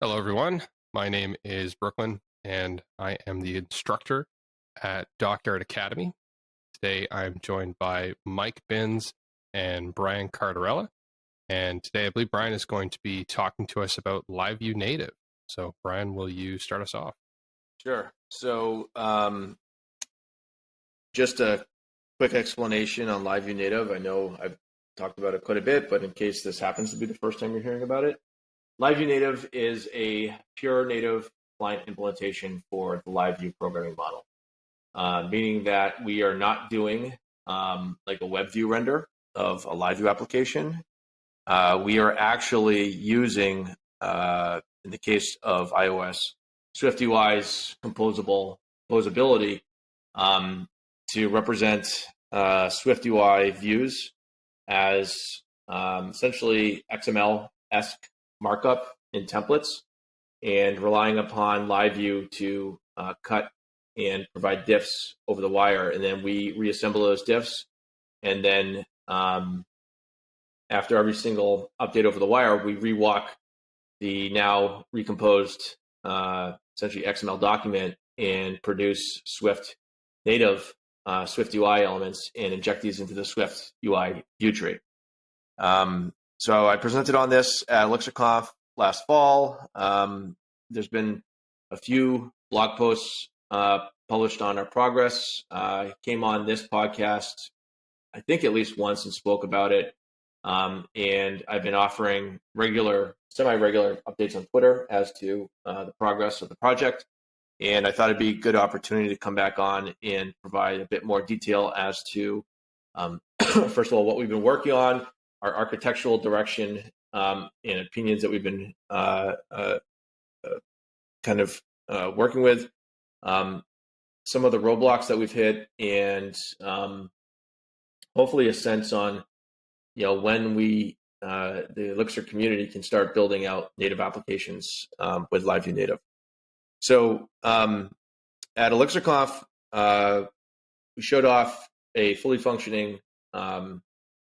Hello, everyone. My name is Brooklyn, and I am the instructor at DockYard Academy. Today, I'm joined by Mike Binns and Brian Cardarella. And today, I believe Brian is going to be talking to us about LiveView Native. So, Brian, will you start us off? Sure. So just a quick explanation on LiveView Native. I know I've talked about it quite a bit, but in case this happens to be the first time you're hearing about it, LiveView Native is a pure native client implementation for the LiveView programming model, meaning that we are not doing like a web view render of a LiveView application. We are actually using, in the case of iOS, SwiftUI's composability to represent SwiftUI Views as essentially XML-esque markup in templates, and relying upon LiveView to cut and provide diffs over the wire, and then we reassemble those diffs, and then after every single update over the wire, we rewalk the now recomposed essentially XML document and produce Swift native SwiftUI elements and inject these into the SwiftUI view tree. So I presented on this at ElixirConf last fall. There's been a few blog posts published on our progress. I came on this podcast, I think at least once, and spoke about it. And I've been offering semi-regular updates on Twitter as to the progress of the project. And I thought it'd be a good opportunity to come back on and provide a bit more detail as to, first of all, what we've been working on, our architectural direction, and opinions that we've been working with, some of the roadblocks that we've hit, and hopefully a sense on when the Elixir community can start building out native applications with LiveView Native. So at ElixirConf, we showed off a fully functioning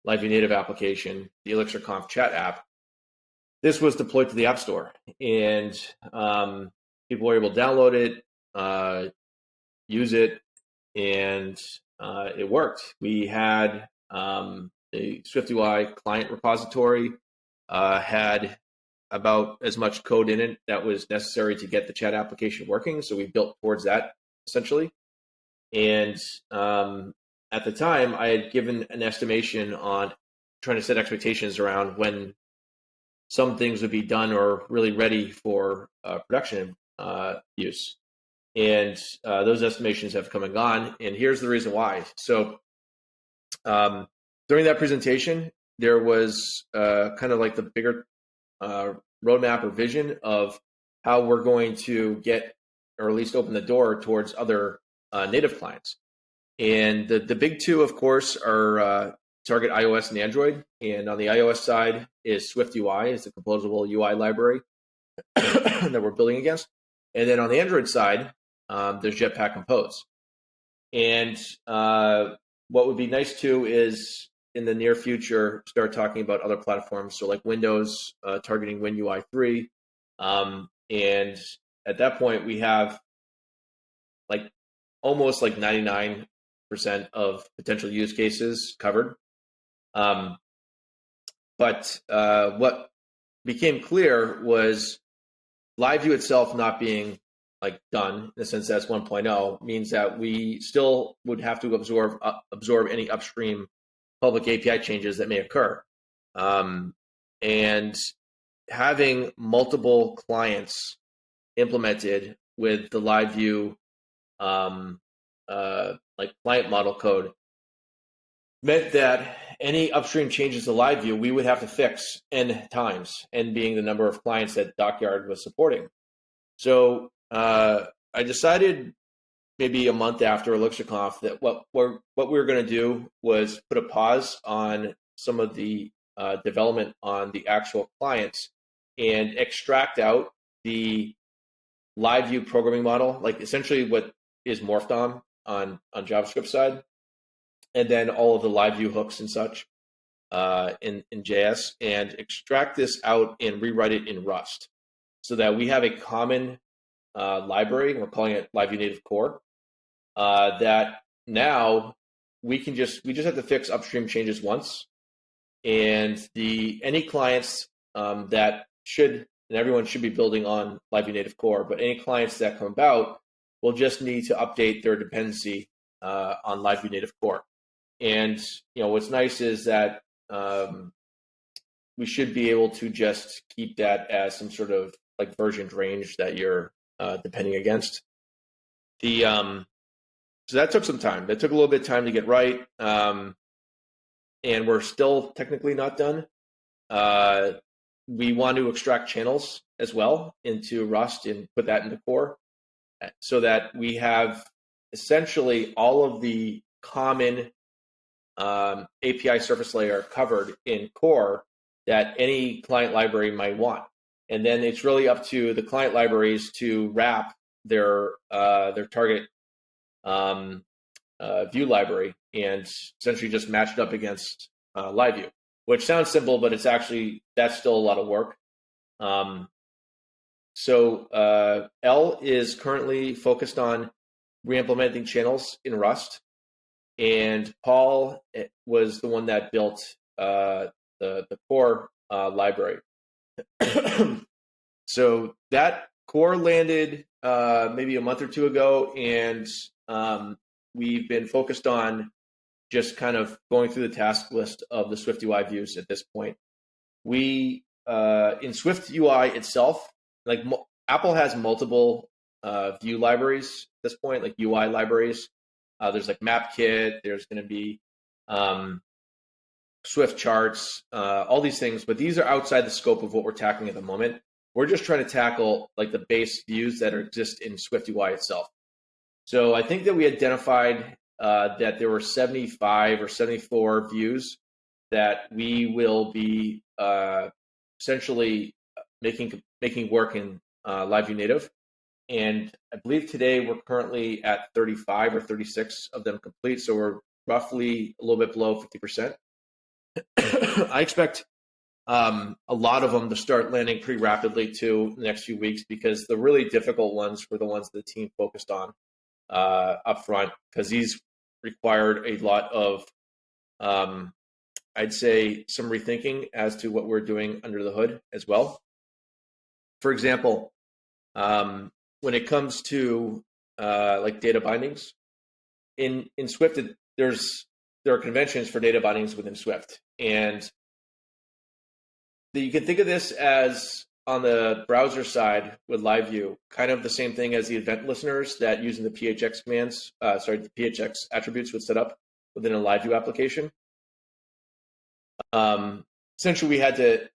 LiveView Native application, the ElixirConf chat app. This was deployed to the App Store, and people were able to download it, use it, and it worked. We had the SwiftUI client repository had about as much code in it that was necessary to get the chat application working, so we built towards that, essentially. And at the time, I had given an estimation on trying to set expectations around when some things would be done or really ready for production use. And those estimations have come and gone, and here's the reason why. So during that presentation, there was kind of like the bigger roadmap or vision of how we're going to get, or at least open the door towards other native clients. And the big two, of course, are target iOS and Android. And on the iOS side is SwiftUI, is the composable UI library that we're building against. And then on the Android side, there's JetPack Compose. And what would be nice too is in the near future start talking about other platforms, so like Windows targeting WinUI 3, and at that point we have like almost like 99% of potential use cases covered. But what became clear was LiveView itself not being like done, in the sense that's 1.0, means that we still would have to absorb any upstream public API changes that may occur. And having multiple clients implemented with the LiveView like client model code meant that any upstream changes to LiveView we would have to fix n times, n being the number of clients that DockYard was supporting. So I decided maybe a month after ElixirConf that what we were going to do was put a pause on some of the development on the actual clients and extract out the LiveView programming model, like essentially what is morphed on JavaScript side, and then all of the LiveView hooks and such in JS, and extract this out and rewrite it in Rust. so that we have a common library. We're calling it LiveView Native Core. That now we just have to fix upstream changes once, and any clients that should, and everyone should be building on LiveView Native Core, but any clients that come about will just need to update their dependency on LiveView Native Core. And what's nice is that we should be able to just keep that as some sort of like versioned range that you're depending against. So that took some time. That took a little bit of time to get right, and we're still technically not done. We want to extract channels as well into Rust and put that into Core, so that we have essentially all of the common API surface layer covered in Core that any client library might want. And then it's really up to the client libraries to wrap their target view library and essentially just match it up against LiveView, which sounds simple, but that's still a lot of work. So L is currently focused on re-implementing channels in Rust, and Paul was the one that built the Core library. So that Core landed maybe a month or two ago, and we've been focused on just kind of going through the task list of the SwiftUI views at this point. We in SwiftUI itself, like Apple has multiple view libraries at this point, like UI libraries. There's like MapKit, there's going to be Swift charts, all these things, but these are outside the scope of what we're tackling at the moment. We're just trying to tackle like the base views that exist in SwiftUI itself. So I think that we identified that there were 75 or 74 views that we will be essentially making work in LiveView Native. And I believe today we're currently at 35 or 36 of them complete. So we're roughly a little bit below 50%. I expect a lot of them to start landing pretty rapidly too in the next few weeks, because the really difficult ones were the ones the team focused on up front, because these required a lot of, I'd say, some rethinking as to what we're doing under the hood as well. For example, when it comes to like data bindings in Swift, there are conventions for data bindings within Swift, and you can think of this as on the browser side with LiveView, kind of the same thing as the event listeners that using the PHX commands, the PHX attributes would set up within a LiveView application. Essentially, we had to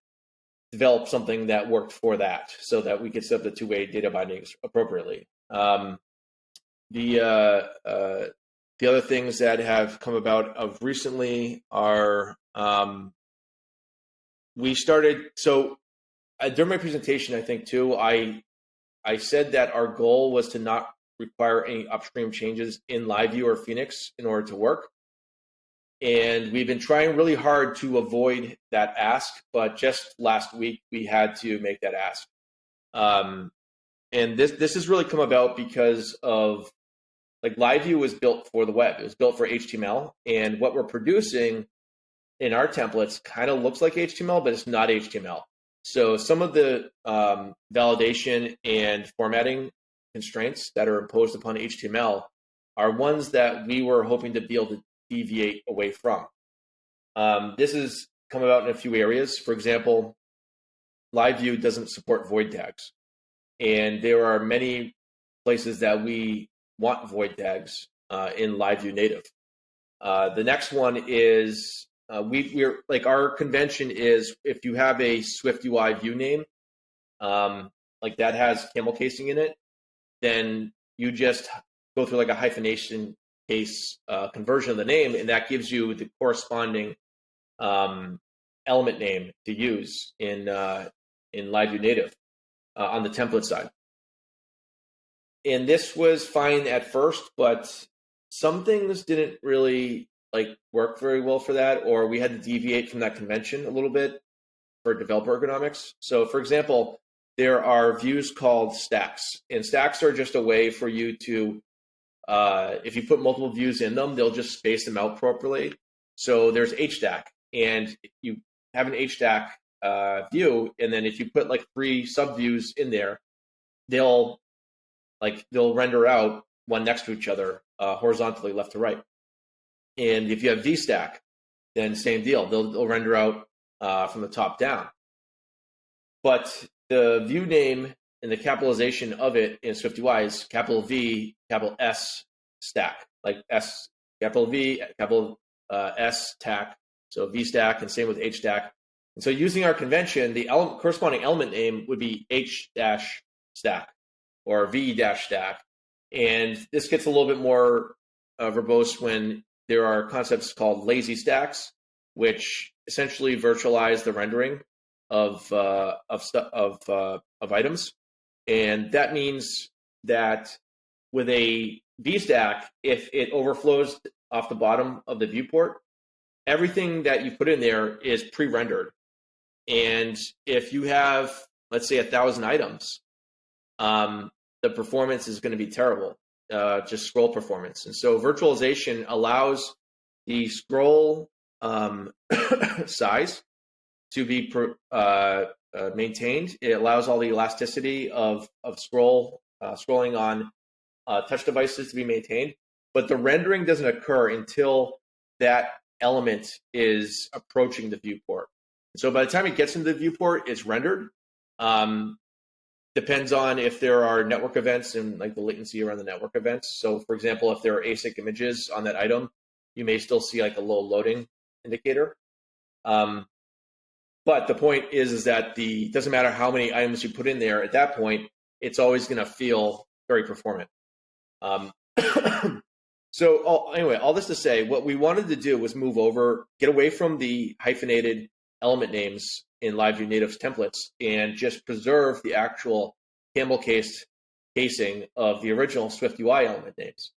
develop something that worked for that, so that we could set up the two-way data bindings appropriately. The other things that have come about of recently are we started. So during my presentation, I think too, I said that our goal was to not require any upstream changes in LiveView or Phoenix in order to work. And we've been trying really hard to avoid that ask, but just last week we had to make that ask. And this has really come about because of, like, LiveView was built for the web. It was built for HTML, and what we're producing in our templates kind of looks like HTML, but it's not HTML. So some of the validation and formatting constraints that are imposed upon HTML are ones that we were hoping to be able to deviate away from. This has come about in a few areas. For example, LiveView doesn't support void tags, and there are many places that we want void tags in LiveView Native. The next one is we're like, our convention is if you have a SwiftUI view name, like that has camel casing in it, then you just go through like a hyphenation case conversion of the name, and that gives you the corresponding element name to use in LiveView Native on the template side. And this was fine at first, but some things didn't really like work very well for that, or we had to deviate from that convention a little bit for developer ergonomics. So, for example, there are views called stacks. And stacks are just a way for you to, if you put multiple views in them, they'll just space them out properly. So there's HStack, and you have an HStack view, and then if you put like 3 subviews in there, they'll render out one next to each other horizontally, left to right. And if you have VStack, then same deal. They'll render out from the top down. But the view name and the capitalization of it in SwiftUI is capital V, capital S stack, like S, capital V, capital S tack. So VStack, and same with HStack. And so using our convention, the corresponding element name would be H-stack or V-stack. And this gets a little bit more verbose when there are concepts called lazy stacks, which essentially virtualize the rendering of items. And that means that with a VStack, if it overflows off the bottom of the viewport, everything that you put in there is pre-rendered. And if you have, let's say, 1,000 items, the performance is going to be terrible, just scroll performance. And so virtualization allows the scroll size to be maintained. It allows all the elasticity of scrolling on touch devices to be maintained. But the rendering doesn't occur until that element is approaching the viewport. So by the time it gets into the viewport, it's rendered. Depends on if there are network events and like the latency around the network events. So for example, if there are async images on that item, you may still see like a low loading indicator. But the point is that it doesn't matter how many items you put in there, at that point, it's always going to feel very performant. So anyway, all this to say, what we wanted to do was get away from the hyphenated element names in LiveView Native's templates and just preserve the actual camel casing of the original SwiftUI element names.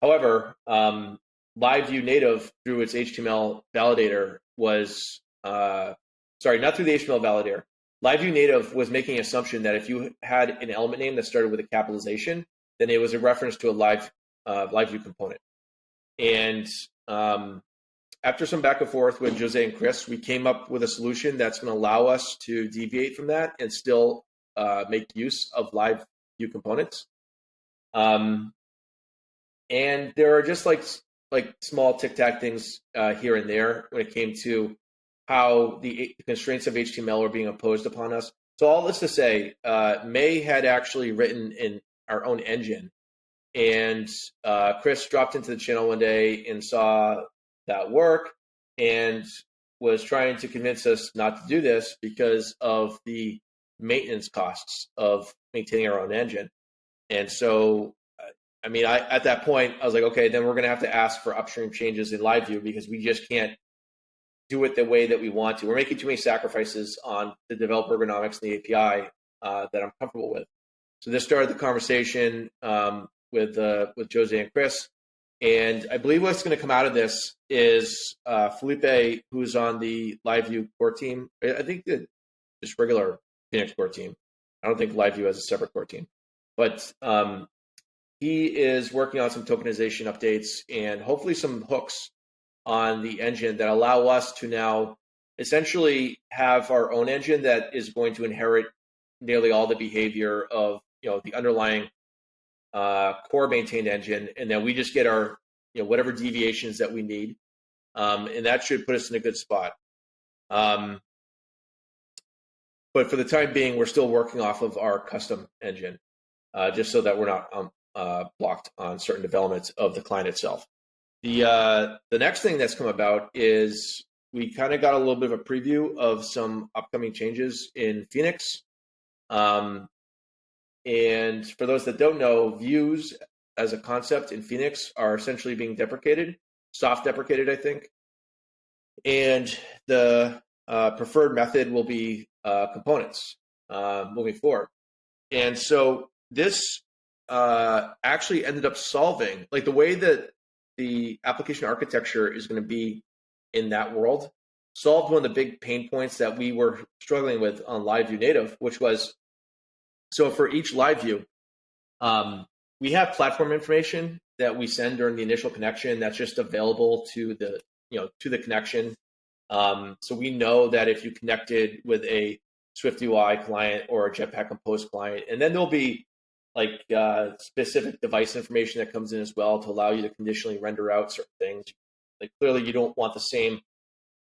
However, LiveView Native, through its HTML validator, not through the HTML validator. LiveView Native was making an assumption that if you had an element name that started with a capitalization, then it was a reference to a LiveView component. And after some back and forth with Jose and Chris, we came up with a solution that's going to allow us to deviate from that and still make use of LiveView components. And there are just like small tic-tac things here and there when it came to how the constraints of HTML are being imposed upon us. So all this to say, May had actually written in our own engine, and Chris dropped into the channel one day and saw that work and was trying to convince us not to do this because of the maintenance costs of maintaining our own engine. And so, at that point, I was like, okay, then we're going to have to ask for upstream changes in LiveView because we just can't do it the way that we want to. We're making too many sacrifices on the developer ergonomics and the API that I'm comfortable with. So this started the conversation with Jose and Chris. And I believe what's going to come out of this is Felipe, who's on the LiveView core team. I think just regular Phoenix core team. I don't think LiveView has a separate core team. But he is working on some tokenization updates and hopefully some hooks on the engine that allow us to now essentially have our own engine that is going to inherit nearly all the behavior of the underlying core maintained engine, and then we just get our whatever deviations that we need, and that should put us in a good spot. But for the time being, we're still working off of our custom engine, just so that we're not blocked on certain developments of the client itself. The next thing that's come about is we kind of got a little bit of a preview of some upcoming changes in Phoenix. And for those that don't know, views as a concept in Phoenix are essentially being deprecated, soft deprecated, I think. And the preferred method will be components moving forward. And so this actually ended up solving, like the way that the application architecture is going to be in that world, solved one of the big pain points that we were struggling with on LiveView Native, which was So for each LiveView, we have platform information that we send during the initial connection that's just available to the to the connection. So we know that if you connected with a SwiftUI client or a JetPack Compose client, and then there'll be like specific device information that comes in as well to allow you to conditionally render out certain things. Like clearly, you don't want the same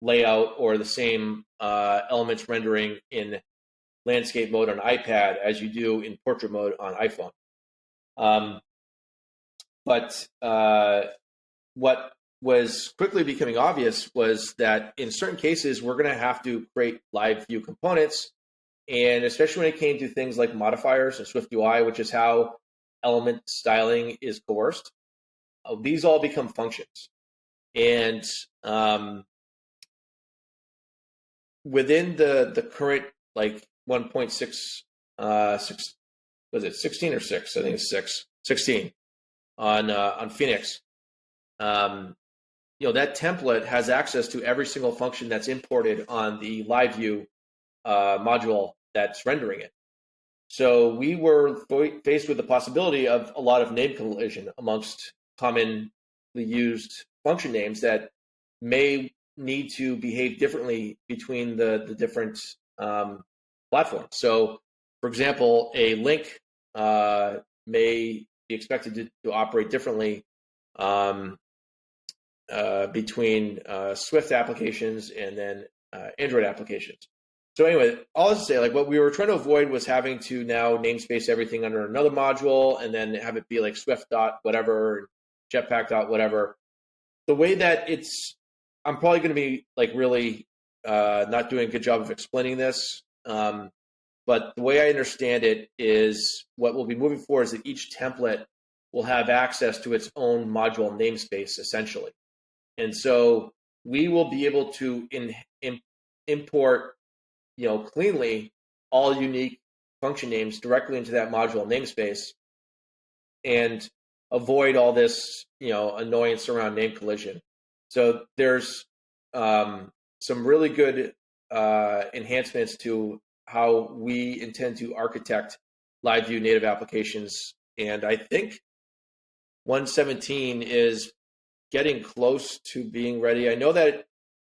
layout or the same elements rendering in landscape mode on iPad as you do in portrait mode on iPhone. But what was quickly becoming obvious was that in certain cases, we're going to have to create LiveView components. And especially when it came to things like modifiers and SwiftUI, which is how element styling is coerced, these all become functions. And within the current like 1.6, was it 16 or 6? I think it's 16 on Phoenix. That template has access to every single function that's imported on the LiveView module that's rendering it. So we were faced with the possibility of a lot of name collision amongst commonly used function names that may need to behave differently between the different platforms. So, for example, a link may be expected to operate differently between Swift applications and then Android applications. So anyway, all this to say, like what we were trying to avoid was having to now namespace everything under another module and then have it be like Swift dot whatever, Jetpack dot whatever. The way that I'm probably going to be like really not doing a good job of explaining this. But the way I understand it is what we'll be moving forward is that each template will have access to its own module namespace, essentially. And so we will be able to import, cleanly all unique function names directly into that module namespace and avoid all this, annoyance around name collision. So there's some really good enhancements to how we intend to architect LiveView native applications. And I think 1.17 is getting close to being ready. I know that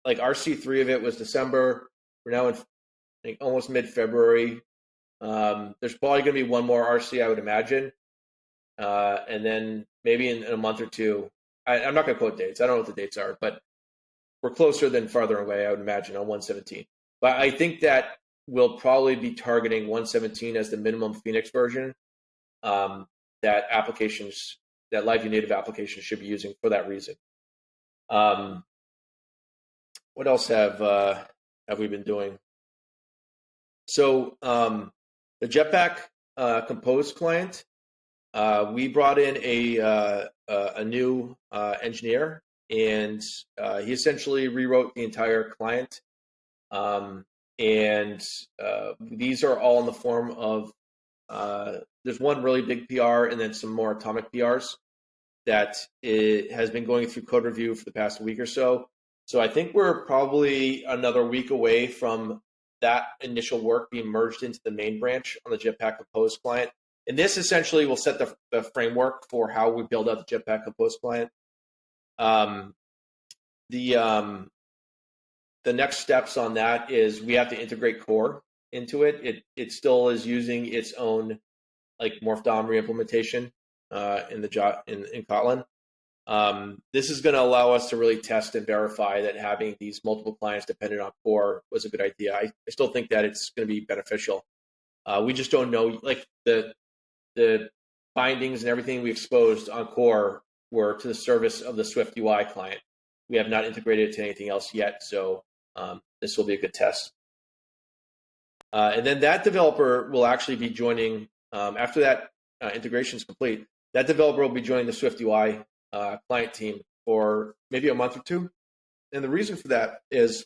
like RC3 of it was December. We're now in almost mid-February. There's probably going to be one more RC, I would imagine. And then maybe in a month or two, I'm not going to quote dates. I don't know what the dates are, but we're closer than farther away, I would imagine, on 1.17. But I think that we'll probably be targeting 1.17 as the minimum Phoenix version that LiveView native applications should be using for that reason. What else have we been doing? So the JetPack Compose client, we brought in a new engineer, and he essentially rewrote the entire client. And these are all in the form of there's one really big PR and then some more atomic PRs that it has been going through code review for the past week or so. So I think we're probably another week away from that initial work being merged into the main branch on the JetPack Compose client. And this essentially will set the framework for how we build out the JetPack Compose client. The next steps on that is we have to integrate core into it. It still is using its own like morph DOM reimplementation in Kotlin. This is going to allow us to really test and verify that having these multiple clients dependent on core was a good idea. I still think that it's going to be beneficial. We just don't know, like the bindings and everything we exposed on core were to the service of the SwiftUI client. We have not integrated it to anything else yet, so this will be a good test. And then that developer will actually be joining, after that integration is complete, that developer will be joining the SwiftUI client team for maybe a month or two. And the reason for that is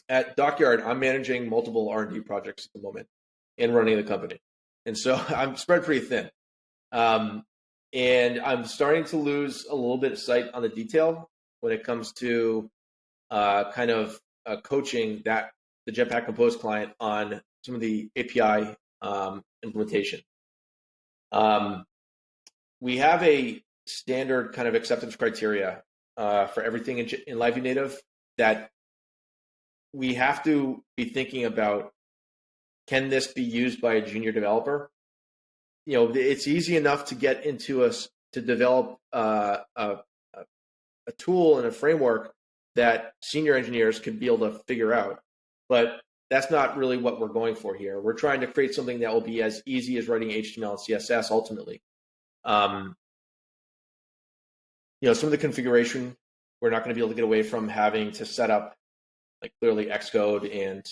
at DockYard, I'm managing multiple R&D projects at the moment and running the company. And so I'm spread pretty thin. And I'm starting to lose a little bit of sight on the detail when it comes to coaching the JetPack Compose client on some of the API implementation. We have a standard kind of acceptance criteria for everything in LiveView Native that we have to be thinking about. Can this be used by a junior developer? It's easy enough to get into to develop a tool and a framework that senior engineers could be able to figure out. But that's not really what we're going for here. We're trying to create something that will be as easy as writing HTML and CSS ultimately. Some of the configuration, we're not going to be able to get away from having to set up like clearly Xcode and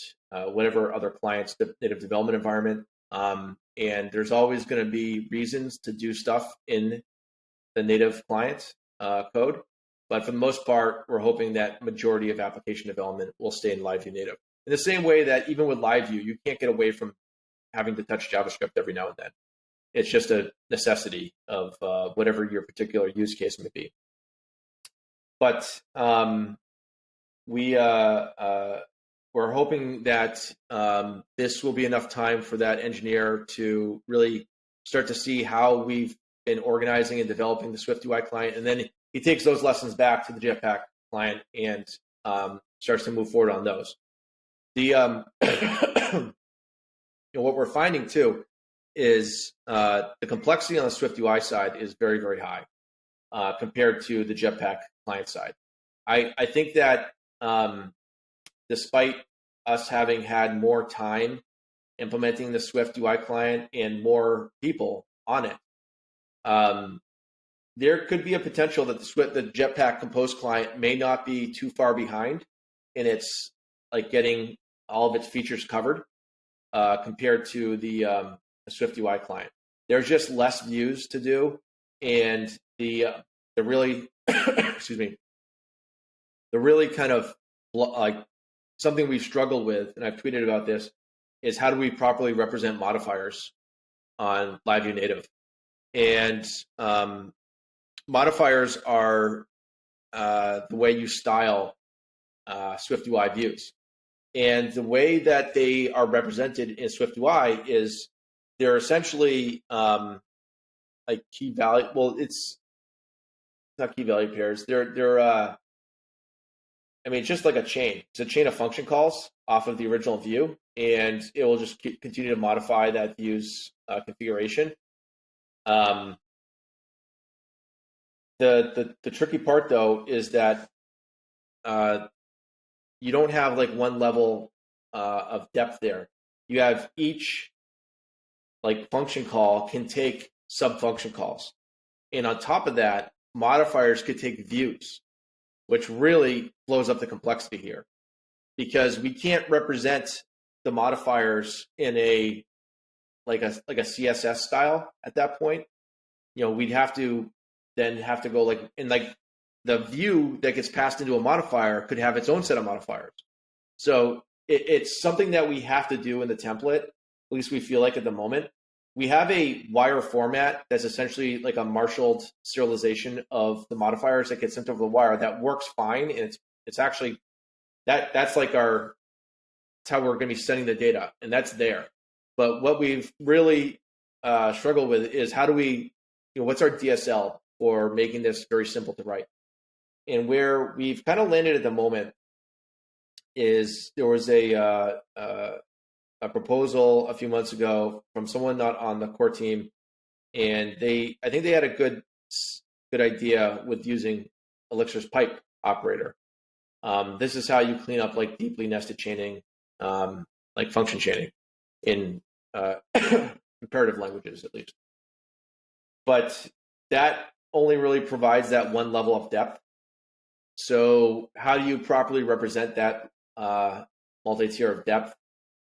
whatever other client's native development environment. And there's always going to be reasons to do stuff in the native client code. But for the most part, we're hoping that majority of application development will stay in LiveView Native. In the same way that even with LiveView, you can't get away from having to touch JavaScript every now and then. It's just a necessity of whatever your particular use case may be. But we're hoping that this will be enough time for that engineer to really start to see how we've been organizing and developing the SwiftUI client, and then he takes those lessons back to the JetPack client and starts to move forward on those. What we're finding too is the complexity on the SwiftUI side is very, very high compared to the JetPack client side. I think that despite us having had more time implementing the SwiftUI client and more people on it, there could be a potential that the JetPack Compose client may not be too far behind in its like getting all of its features covered compared to the SwiftUI client. There's just less views to do, and the really excuse me, the really kind of like something we've struggled with, and I've tweeted about this, is how do we properly represent modifiers on LiveView Native? And modifiers are the way you style SwiftUI views. And the way that they are represented in SwiftUI is they're essentially like key value. Well, it's not key value pairs. They're it's just like a chain. It's a chain of function calls off of the original view, and it will just continue to modify that view's configuration. The tricky part though is that you don't have like one level of depth there. You have each like function call can take sub function calls, and on top of that, modifiers could take views, which really blows up the complexity here, because we can't represent the modifiers in a CSS style at that point. We'd have to go like the view that gets passed into a modifier could have its own set of modifiers. So it's something that we have to do in the template, at least we feel like at the moment. We have a wire format that's essentially like a marshaled serialization of the modifiers that get sent over the wire that works fine, and it's actually that's like that's how we're going to be sending the data, and that's there. But what we've really struggled with is how do we, what's our DSL for making this very simple to write? And where we've kind of landed at the moment is there was a proposal a few months ago from someone not on the core team, and I think they had a good idea with using Elixir's pipe operator. This is how you clean up like deeply nested chaining, like function chaining in imperative languages at least. But that only really provides that one level of depth. So how do you properly represent that multi-tier of depth?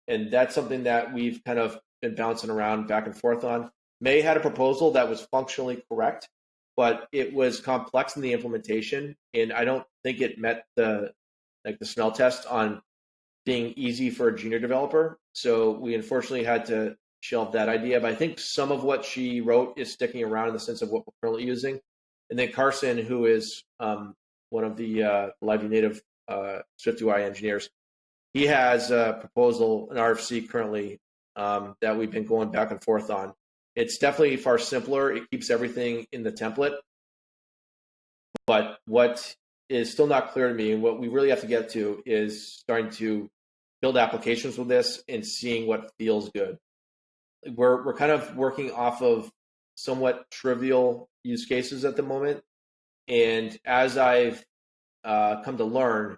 And that's something that we've kind of been bouncing around back and forth on. May had a proposal that was functionally correct, but it was complex in the implementation, and I don't think it met the smell test on being easy for a junior developer. So we unfortunately had to shelve that idea. But I think some of what she wrote is sticking around in the sense of what we're currently using. And then Carson, who is one of the LiveView Native SwiftUI engineers, he has a proposal, an RFC currently that we've been going back and forth on. It's definitely far simpler. It keeps everything in the template. But what is still not clear to me, and what we really have to get to, is starting to build applications with this and seeing what feels good. We're kind of working off of somewhat trivial use cases at the moment. And as I've come to learn,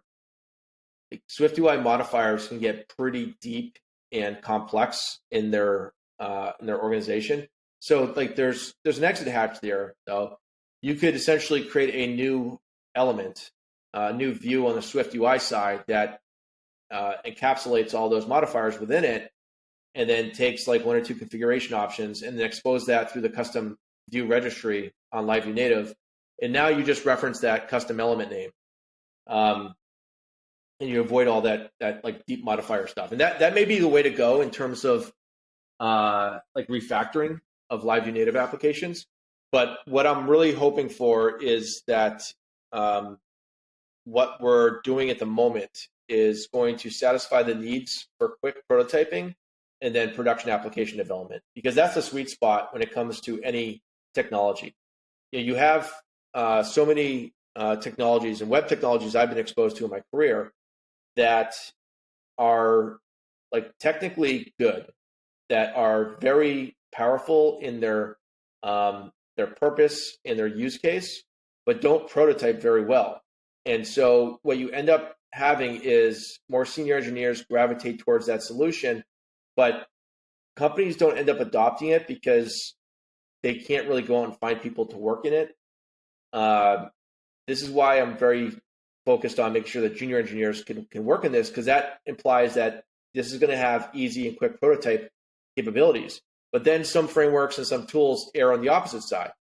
SwiftUI modifiers can get pretty deep and complex in their organization. So like there's an exit hatch there, though. You could essentially create a new element, a new view on the SwiftUI side that encapsulates all those modifiers within it, and then takes like one or two configuration options and then expose that through the custom view registry on LiveView Native. And now you just reference that custom element name. And you avoid all that like deep modifier stuff. And that may be the way to go in terms of like refactoring of LiveView Native applications. But what I'm really hoping for is that what we're doing at the moment is going to satisfy the needs for quick prototyping and then production application development, because that's the sweet spot when it comes to any technology. You have so many technologies and web technologies I've been exposed to in my career that are like technically good, that are very powerful in their purpose and their use case, but don't prototype very well. And so what you end up having is more senior engineers gravitate towards that solution, but companies don't end up adopting it because they can't really go out and find people to work in it. This is why I'm very focused on making sure that junior engineers can work in this, because that implies that this is going to have easy and quick prototype capabilities. But then some frameworks and some tools err on the opposite side.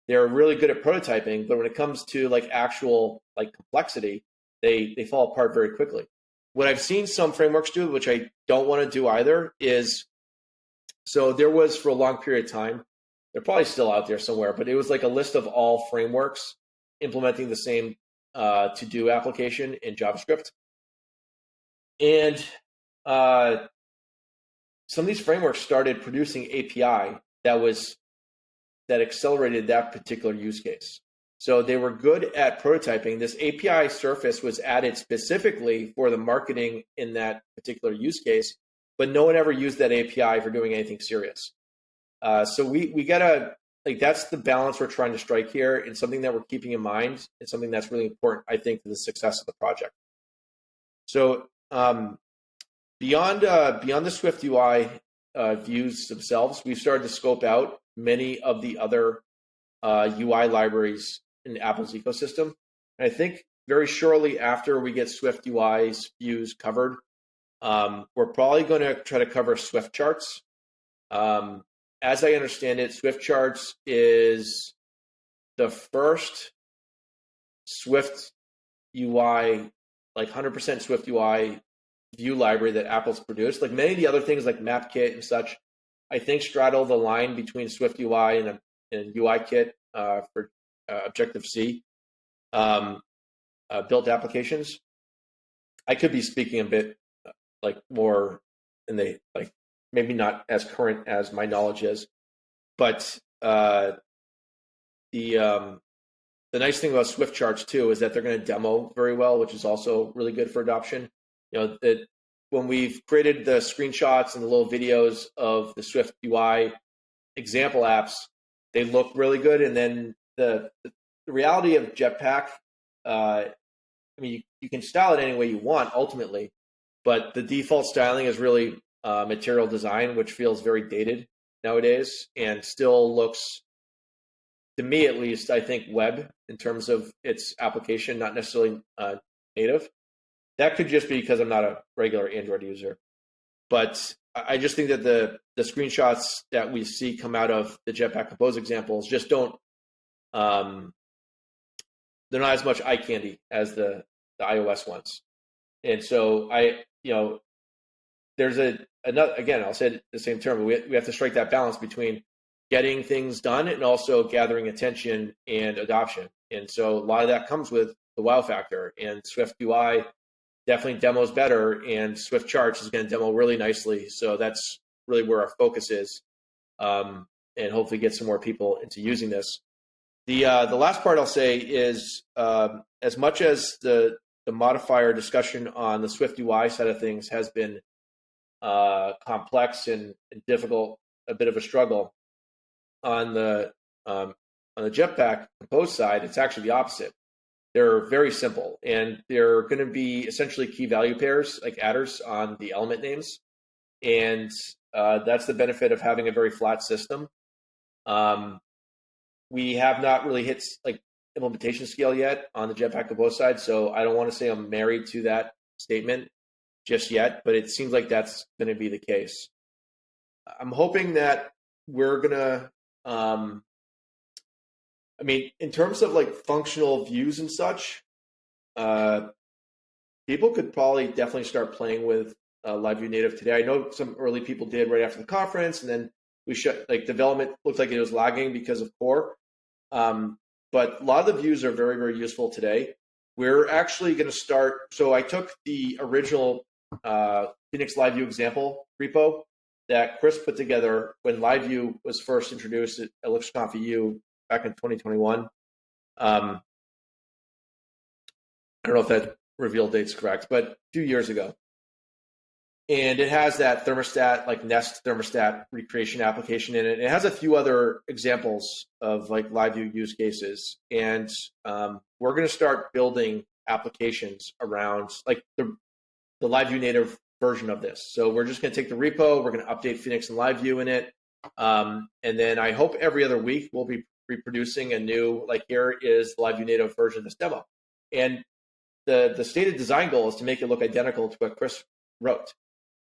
They're really good at prototyping, but when it comes to like actual like complexity, they fall apart very quickly. What I've seen some frameworks do, which I don't want to do either, is, so there was for a long period of time, they're probably still out there somewhere, but it was like a list of all frameworks implementing the same to-do application in JavaScript. And some of these frameworks started producing API that accelerated that particular use case. So they were good at prototyping. This API surface was added specifically for the marketing in that particular use case, but no one ever used that API for doing anything serious. So we gotta, like, that's the balance we're trying to strike here, and something that we're keeping in mind, and something that's really important, I think, to the success of the project. So beyond the SwiftUI views themselves, we've started to scope out many of the other UI libraries in Apple's ecosystem. And I think very shortly after we get SwiftUI's views covered, we're probably going to try to cover Swift Charts. As I understand it, Swift Charts is the first Swift UI, like 100% SwiftUI view library that Apple's produced. Like many of the other things like MapKit and such, I think straddle the line between SwiftUI and UIKit for Objective-C built applications. I could be speaking a bit like more in the, like, maybe not as current as my knowledge is, but the nice thing about Swift Charts too is that they're going to demo very well, which is also really good for adoption. You know, that when we've created the screenshots and the little videos of the Swift UI example apps, they look really good. And then the reality of JetPack, I mean, you can style it any way you want ultimately, but the default styling is really material design, which feels very dated nowadays and still looks, to me at least, I think web in terms of its application, not necessarily native. That could just be because I'm not a regular Android user. But I just think that the screenshots that we see come out of the JetPack Compose examples just don't, they're not as much eye candy as the iOS ones. And so there's another, again, I'll say it the same term, we have to strike that balance between getting things done and also gathering attention and adoption. And so a lot of that comes with the wow factor, and SwiftUI definitely demos better, and Swift Charts is going to demo really nicely. So that's really where our focus is, and hopefully get some more people into using this. The last part I'll say is as much as the modifier discussion on the SwiftUI side of things has been complex and difficult, a bit of a struggle on the JetPack Compose side, it's actually the opposite. They're very simple, and they're going to be essentially key value pairs, like adders on the element names, and that's the benefit of having a very flat system. We have not really hit like implementation scale yet on the JetPack Compose side, so I don't want to say I'm married to that statement just yet, but it seems like that's going to be the case. I'm hoping that we're going to, I mean, in terms of like functional views and such, people could probably definitely start playing with LiveView Native today. I know some early people did right after the conference, and then we shut, like, development looked like it was lagging because of core. But a lot of the views are very, very useful today. We're actually going to start. So I took the original Phoenix LiveView example repo that Chris put together when LiveView was first introduced at ElixirConf EU back in 2021. I don't know if that reveal date's correct, but a few years ago. And it has that thermostat, like Nest thermostat recreation application in it. It has a few other examples of like LiveView use cases. And we're going to start building applications around like the LiveView native version of this. So we're just going to take the repo, we're going to update Phoenix and LiveView in it. And then I hope every other week we'll be reproducing a new, like here is the LiveView native version of this demo. And the stated design goal is to make it look identical to what Chris wrote.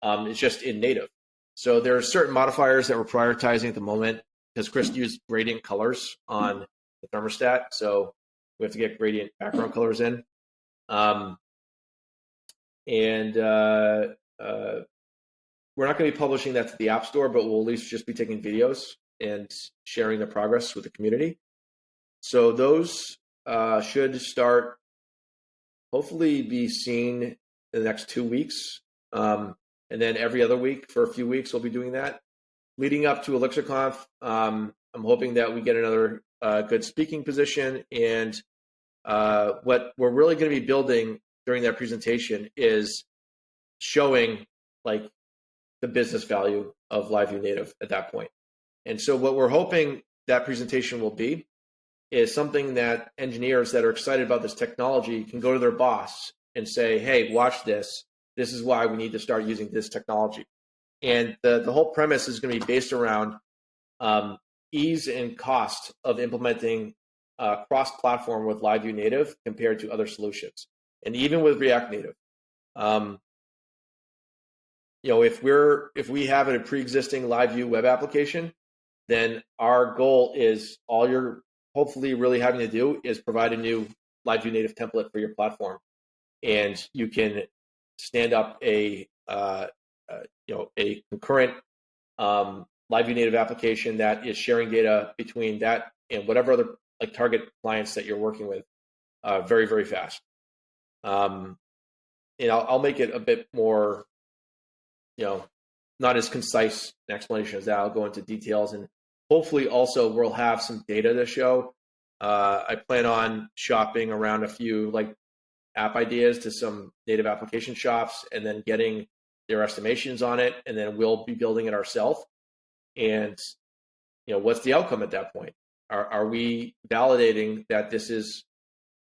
It's just in native. So there are certain modifiers that we're prioritizing at the moment because Chris used gradient colors on the thermostat. So we have to get gradient background colors in. We're not going to be publishing that to the App Store, but we'll at least just be taking videos and sharing the progress with the community. So those should start, hopefully be seen in the next 2 weeks. And then every other week for a few weeks, we'll be doing that. Leading up to ElixirConf, I'm hoping that we get another good speaking position. And what we're really going to be building during that presentation is showing like the business value of LiveView Native at that point. And so what we're hoping that presentation will be is something that engineers that are excited about this technology can go to their boss and say, hey, watch this. This is why we need to start using this technology. And the whole premise is going to be based around ease and cost of implementing cross-platform with LiveView Native compared to other solutions. And even with React Native. If we have a pre-existing LiveView web application, then our goal is all you're hopefully really having to do is provide a new LiveView Native template for your platform. And you can stand up a concurrent LiveView Native application that is sharing data between that and whatever other like target clients that you're working with very, very fast. And I'll make it a bit more, not as concise an explanation as that. I'll go into details, and hopefully also we'll have some data to show. I plan on shopping around a few like app ideas to some native application shops and then getting their estimations on it. And then we'll be building it ourselves. And, what's the outcome at that point? Are we validating that this is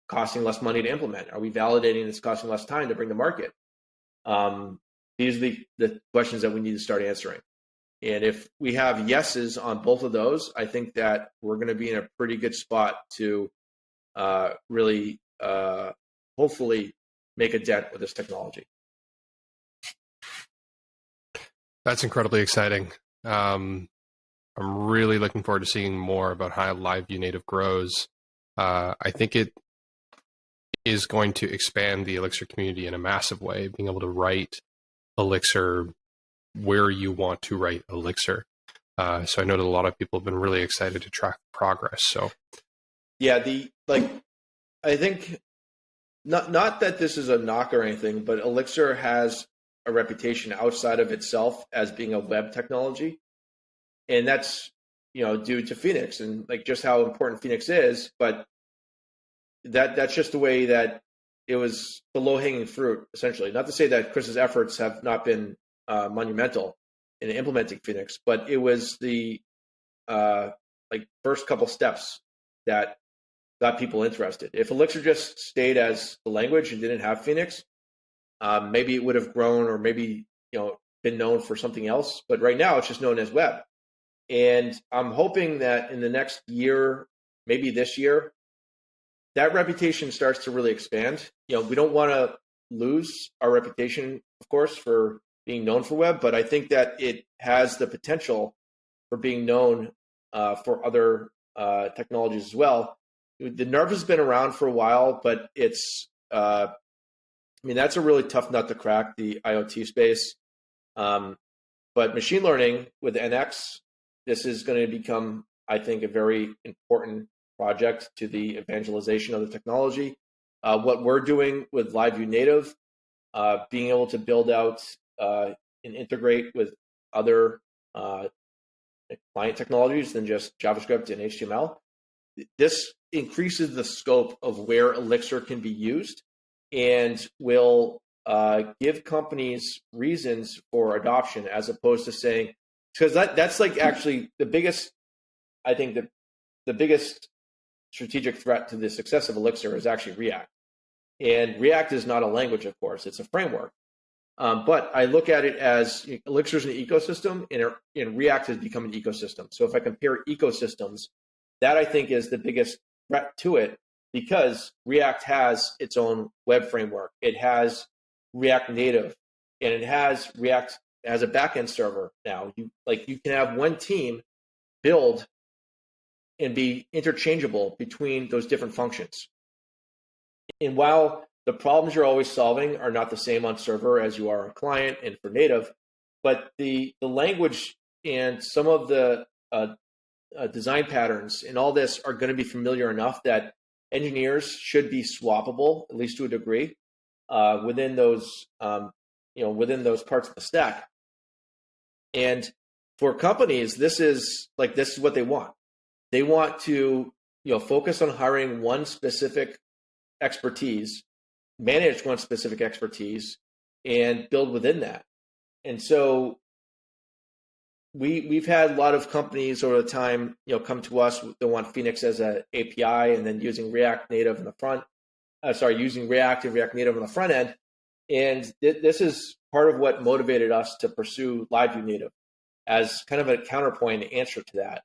costing less money to implement? Are we validating it's costing less time to bring to market? These are the questions that we need to start answering. And if we have yeses on both of those, I think that we're going to be in a pretty good spot to really hopefully make a dent with this technology. That's incredibly exciting. I'm really looking forward to seeing more about how LiveView Native grows. I think it is going to expand the Elixir community in a massive way, being able to write Elixir where you want to write Elixir. So I know that a lot of people have been really excited to track progress. So yeah, I think not that this is a knock or anything, but Elixir has a reputation outside of itself as being a web technology, and that's due to Phoenix and like just how important Phoenix is. But that's just the way that it was the low-hanging fruit, essentially. Not to say that Chris's efforts have not been monumental in implementing Phoenix, but it was the first couple steps that got people interested. If Elixir just stayed as the language and didn't have Phoenix, maybe it would have grown, or maybe been known for something else. But right now, it's just known as web. And I'm hoping that in the next year, maybe this year, that reputation starts to really expand. We don't want to lose our reputation, of course, for being known for web, but I think that it has the potential for being known for other technologies as well. The nerve has been around for a while, but it's, that's a really tough nut to crack, the IoT space. But machine learning with NX, this is going to become, I think, a very important project to the evangelization of the technology. What we're doing with LiveView Native, being able to build out and integrate with other client technologies than just JavaScript and HTML, this increases the scope of where Elixir can be used and will give companies reasons for adoption, as opposed to saying, because that's like actually the biggest, I think the biggest strategic threat to the success of Elixir is actually React. And React is not a language, of course, it's a framework. But I look at it as Elixir is an ecosystem, and React has become an ecosystem. So if I compare ecosystems, that I think is the biggest threat to it, because React has its own web framework. It has React Native, and it has React as a backend server now. You can have one team build and be interchangeable between those different functions. And while the problems you're always solving are not the same on server as you are on client and for native, but the language and some of the design patterns and all this are going to be familiar enough that engineers should be swappable, at least to a degree, within those parts of the stack. And for companies, this is what they want. They want to focus on hiring one specific expertise, manage one specific expertise, and build within that. And so we've had a lot of companies over the time come to us that want Phoenix as an API, and then using React Native in the front. Using React and React Native on the front end. And this is part of what motivated us to pursue LiveView Native as kind of a counterpoint answer to that.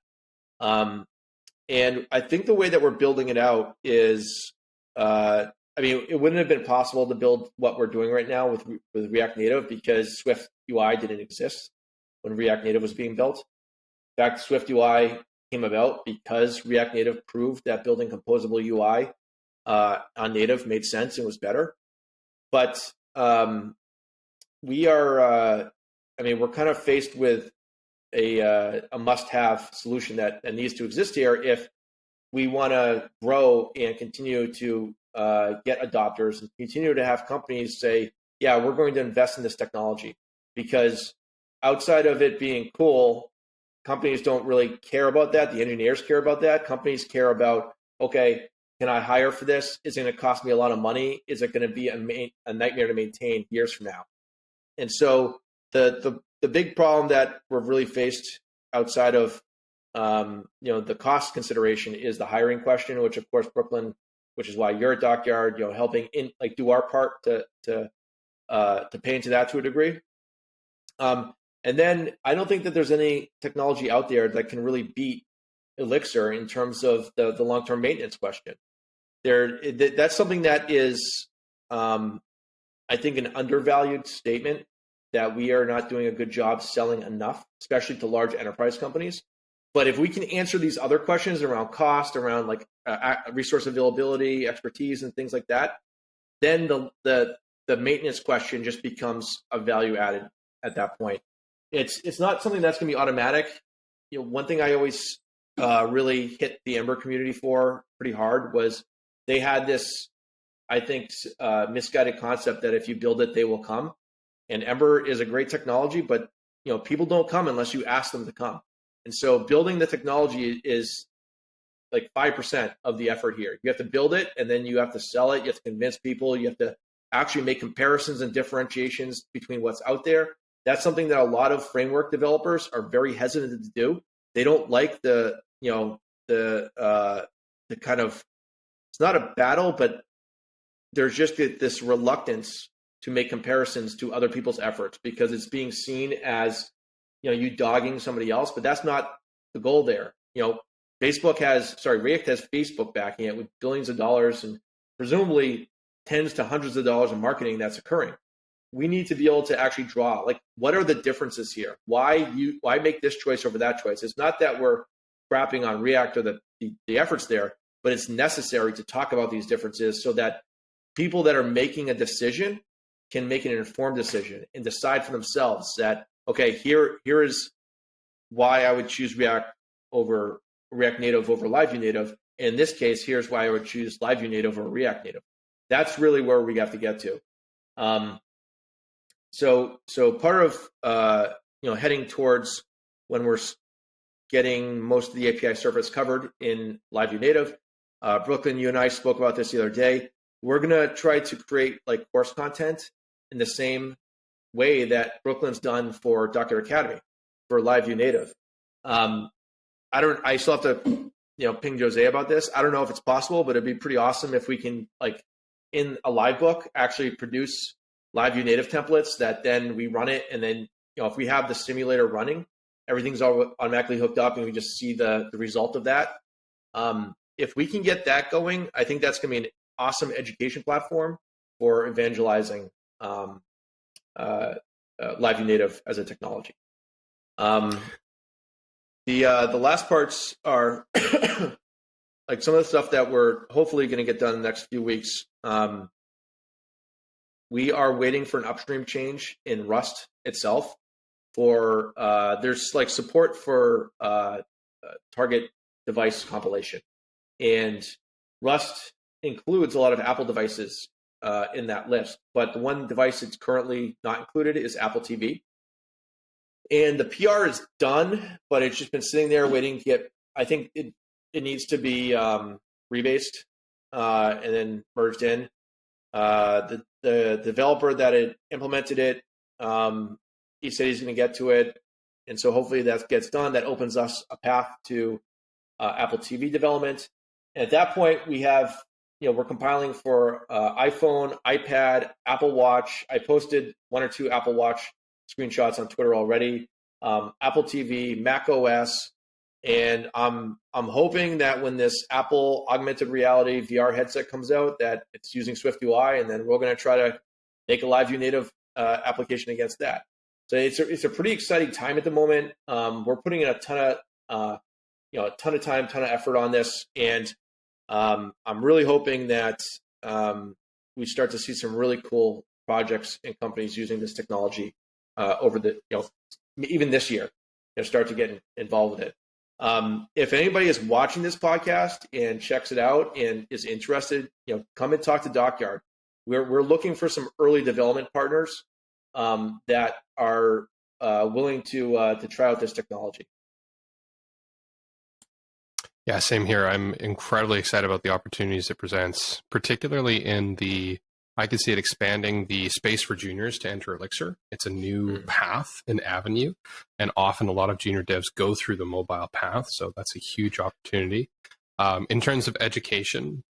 And I think the way that we're building it out is, it wouldn't have been possible to build what we're doing right now with React Native, because SwiftUI didn't exist when React Native was being built. In fact, SwiftUI came about because React Native proved that building composable UI on native made sense and was better. But we are, we're kind of faced with a must-have solution that needs to exist here if we want to grow and continue to get adopters and continue to have companies say, yeah, we're going to invest in this technology. Because outside of it being cool, companies don't really care about that. The engineers care about that. Companies care about, okay, can I hire for this? Is it going to cost me a lot of money? Is it going to be a nightmare to maintain years from now? And so the big problem that we're really faced outside of the cost consideration is the hiring question, which of course Brooklyn, which is why you're at DockYard, helping do our part to pay into that to a degree. And then I don't think that there's any technology out there that can really beat Elixir in terms of the long-term maintenance question. That's something that is, I think, an undervalued statement that we are not doing a good job selling enough, especially to large enterprise companies. But if we can answer these other questions around cost, around resource availability, expertise, and things like that, then the maintenance question just becomes a value added at that point. It's not something that's going to be automatic. One thing I always really hit the Ember community for pretty hard was they had this, I think, misguided concept that if you build it, they will come. And Ember is a great technology, but people don't come unless you ask them to come. And so building the technology is like 5% of the effort here. You have to build it, and then you have to sell it. You have to convince people. You have to actually make comparisons and differentiations between what's out there. That's something that a lot of framework developers are very hesitant to do. They don't like the kind of, it's not a battle, but there's just this reluctance to make comparisons to other people's efforts because it's being seen as, you dogging somebody else, but that's not the goal there. React has Facebook backing it with billions of dollars and presumably tens to hundreds of dollars in marketing that's occurring. We need to be able to actually draw, like, what are the differences here? Why make this choice over that choice? It's not that we're crapping on React or the efforts there, but it's necessary to talk about these differences so that people that are making a decision can make an informed decision and decide for themselves that, okay, here is why I would choose React Native over LiveView Native. In this case, here's why I would choose LiveView Native over React Native. That's really where we have to get to. So part of heading towards when we're getting most of the API surface covered in LiveView Native, Brooklyn, you and I spoke about this the other day. We're gonna try to create like course content in the same way that Brooklyn's done for DockYard Academy for LiveView Native. I still have to ping Jose about this. I don't know if it's possible, but it'd be pretty awesome if we can, like, in a live book, actually produce LiveView Native templates that then we run it, and then if we have the simulator running, everything's all automatically hooked up, and we just see the result of that. If we can get that going, I think that's going to be an awesome education platform for evangelizing LiveView Native as a technology. The last parts are like some of the stuff that we're hopefully going to get done in the next few weeks. We are waiting for an upstream change in Rust itself. There's like support for target device compilation, and Rust includes a lot of Apple devices in that list. But the one device that's currently not included is Apple TV. And the PR is done, but it's just been sitting there waiting to get, I think it needs to be rebased and then merged in. The developer that had implemented it, he said he's going to get to it. And so hopefully that gets done. That opens us a path to Apple TV development. And at that point, we have, we're compiling for iPhone, iPad, Apple Watch. I posted 1 or 2 Apple Watch screenshots on Twitter already, Apple TV, Mac OS, and I'm hoping that when this Apple augmented reality VR headset comes out, that it's using SwiftUI, and then we're going to try to make a LiveView Native application against that. So it's a pretty exciting time at the moment. We're putting in a ton of time, ton of effort on this, and I'm really hoping that we start to see some really cool projects and companies using this technology over the, even this year, start to get involved with it. If anybody is watching this podcast and checks it out and is interested, come and talk to DockYard. We're looking for some early development partners that are willing to try out this technology. Yeah, same here. I'm incredibly excited about the opportunities it presents, particularly I can see it expanding the space for juniors to enter Elixir. It's a new path, an avenue, and often a lot of junior devs go through the mobile path, so that's a huge opportunity. In terms of education,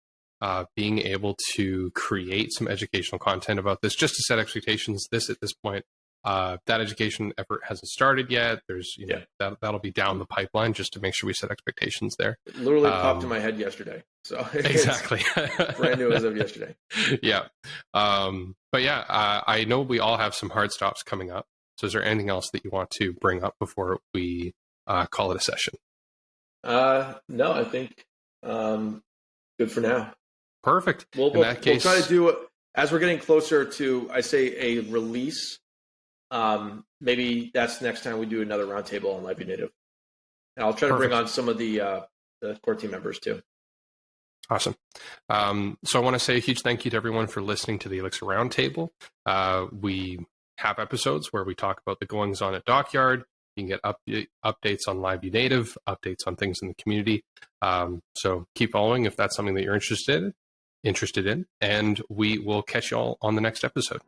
being able to create some educational content about this, just to set expectations, at this point, that education effort hasn't started yet. There's, that'll be down the pipeline just to make sure we set expectations there. It literally popped in my head yesterday. So exactly. Brand new as of yesterday. Yeah. But yeah, I know we all have some hard stops coming up. So is there anything else that you want to bring up before we call it a session? No, I think good for now. Perfect. We'll try to do, as we're getting closer to, I say, a release, maybe that's next time we do another roundtable on LiveView Native. And I'll try to bring on some of the core team members too. Awesome. So I want to say a huge thank you to everyone for listening to the Elixir Roundtable. We have episodes where we talk about the goings on at DockYard. You can get updates on LiveView Native, updates on things in the community. So keep following if that's something that you're interested in, and we will catch you all on the next episode.